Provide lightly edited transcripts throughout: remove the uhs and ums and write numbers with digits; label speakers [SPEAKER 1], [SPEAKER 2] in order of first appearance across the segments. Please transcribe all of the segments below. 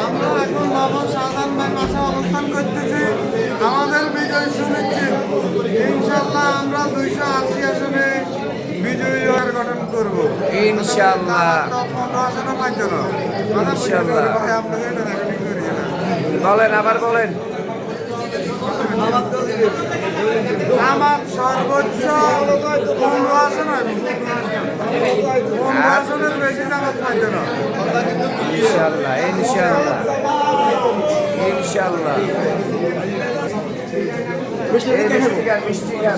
[SPEAKER 1] আমরা এখন বাবা শাহজাহান ভাই মাসে অবস্থান করতেছি। আমাদের বিজয় সুনিশ্চিত। ইনশাল্লাহ আমরা 280 আসনে বিজয়ী গঠন করবো
[SPEAKER 2] ইনশাল্লাহ।
[SPEAKER 1] 15 আসনে পাইত না।
[SPEAKER 2] ইনশাল্লাহ।
[SPEAKER 1] আপনাদের রেকর্ডিং করি না।
[SPEAKER 2] বলেন, আবার বলেন।
[SPEAKER 1] আমার সর্বোচ্চ 15 আসন হয়। 15 আসনের বেশি জামাত পাইত না।
[SPEAKER 2] ইনশাল্লাহ, ইনশাল্লাহ, ইনশাল্লাহ। মিষ্টি গান, মিষ্টি গান,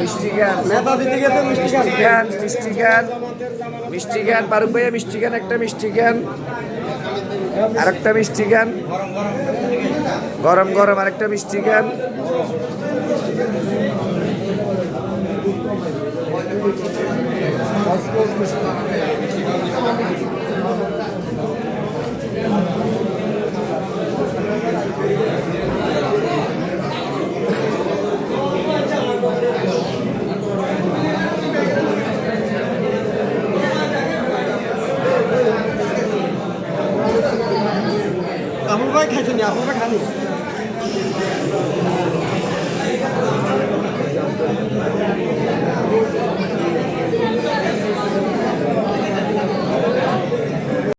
[SPEAKER 2] মিষ্টি গান, মিষ্টি গান, মিষ্টি গান, মিষ্টি গান, ফারুক ভাইয়া মিষ্টি গান, একটা মিষ্টি গান, আরেকটা মিষ্টি গান, গরম গরম আরেকটা মিষ্টি গান।
[SPEAKER 3] আপুর ভাই খাইছেন, আপুর ভাই খানি।